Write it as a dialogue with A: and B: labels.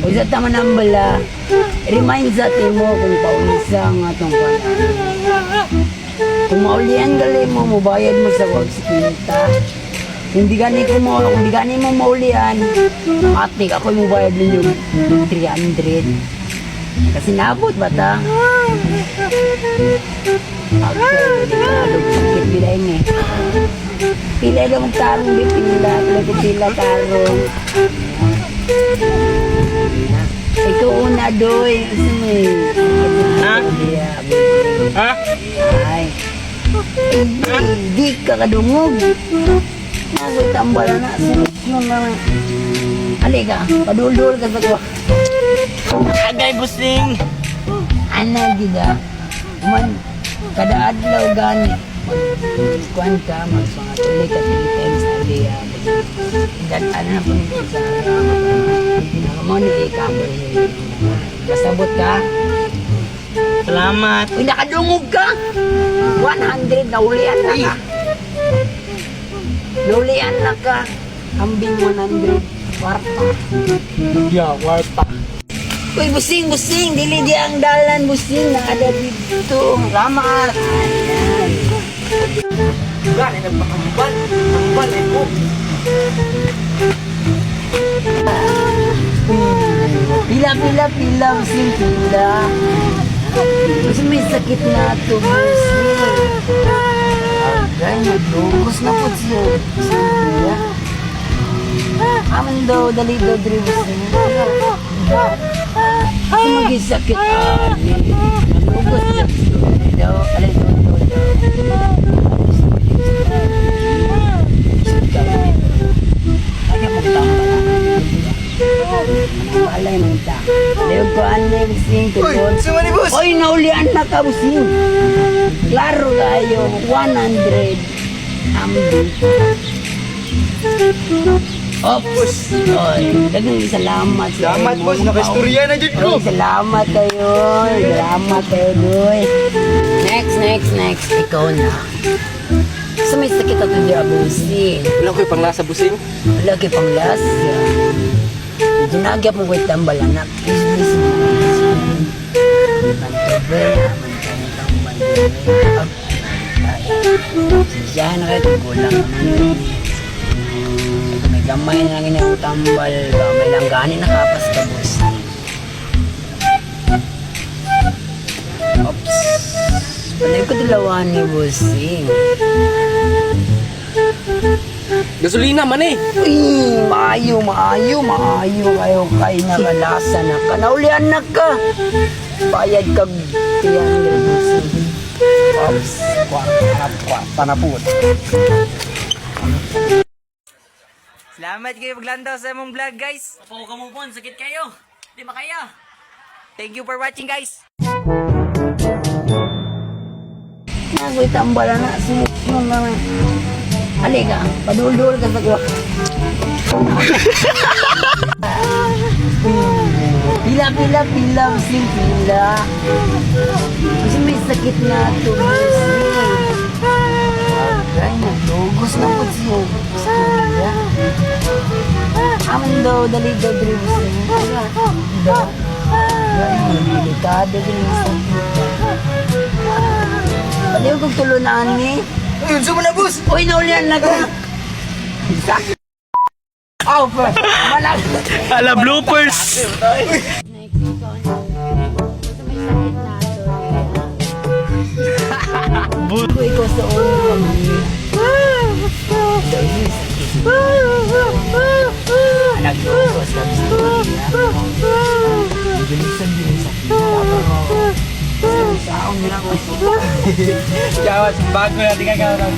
A: Usa taman ang bala. Remind sa timo kung paulisa nga tong kwan. Kung maulian gali mo, mubayad mo sa wag si Quinta. Kung di gani mo maulian, atik ako mo bayad ninyo 300. Kasi nabot ba ta? Actually, nalog sakit bilain eh. Pila lang ang tarong di pila tarong. Ikaw una doy.
B: Ha? Ha?
A: Ay. Di ka kadungog. Nagoy tambal na. Yung naman. Halika, padul-dul ka sa ko.
B: Agay busing.
A: Ana gida. Man, kada adlaw gani. Kuan ka, magpangatuloy ka 3 times a day. Dan ano na po nito sa pinakamon ni Ikaboy. Kasabot ka?
B: Salamat.
A: Uy, nakadungog ka! 100 na ulian na ka. Naulian na ka. Kambing 100. Kwarta.
B: Yeah, warta.
A: Uy, busing. Dili di ang dalan, busing. Nakada dito.
B: Salamat.
A: Ayan.
B: Gani nagpakambal. Kambal ito.
A: Pila, busing, pila. Kasi may sakit na ito, busing. Agay, naglugos na po siya. Pila. Aman daw, dali daw, dali, busing. Kasi mag-isakit, naglugos siya. Daw, alay, daw. Kaya magtamba na. Alay mo ita. Leo ko anay busing tungkol.
B: Sumani boss.
A: Oy, naulian na ka busing. Klaro kayo, 100. Ambi. Ops. Oy, dagang salamat.
B: Salamat boss. Nakaistorya na dyan ko.
A: Oy, salamat kayo. Salamat kayo, doy. Next. Ikaw na. Sa may sakit ato di busing.
B: Wala ko yung panglasa busing.
A: Wala kay panglas. Ginagya mo ko tambal anak. Business. Mantobe, siya na kayo gulang naman. May gamay na lang yung tambal. May langgani nakapas ka boss. Oops. Panay ko dalawan ni bossing.
B: Gasolina man eh.
A: Uy, maayo kayo kay nakalasa na ka. Naulian na ka. Bayad kag 300 busing. Ops, kwarta na po.
C: Salamat kayo paglantaw sa mong vlog, guys. Papaw ka mo po, sakit kayo. Di makaya. Thank you for watching, guys.
A: Nagoy tambala na. Yung naman. Halika, padul-dul ka sa ko. Pila, busing, pila. Kasi may sakit na ito, busing. Agay, naglugos na po siya. Pila. Aman daw, dali daw, busing. Daw. Agay, delikado din yung sakit. Paliw kong tulunan ni.
B: Ayun, sumana boss.
A: Uy, naulian na ka. Oh, malag.
B: Ala bloopers.
A: Uy, ko sa ulo. Naglugos ka gusto. Bilisan din sa kita. Sa akong nila ko.
B: Yawas, bago natin kagawa.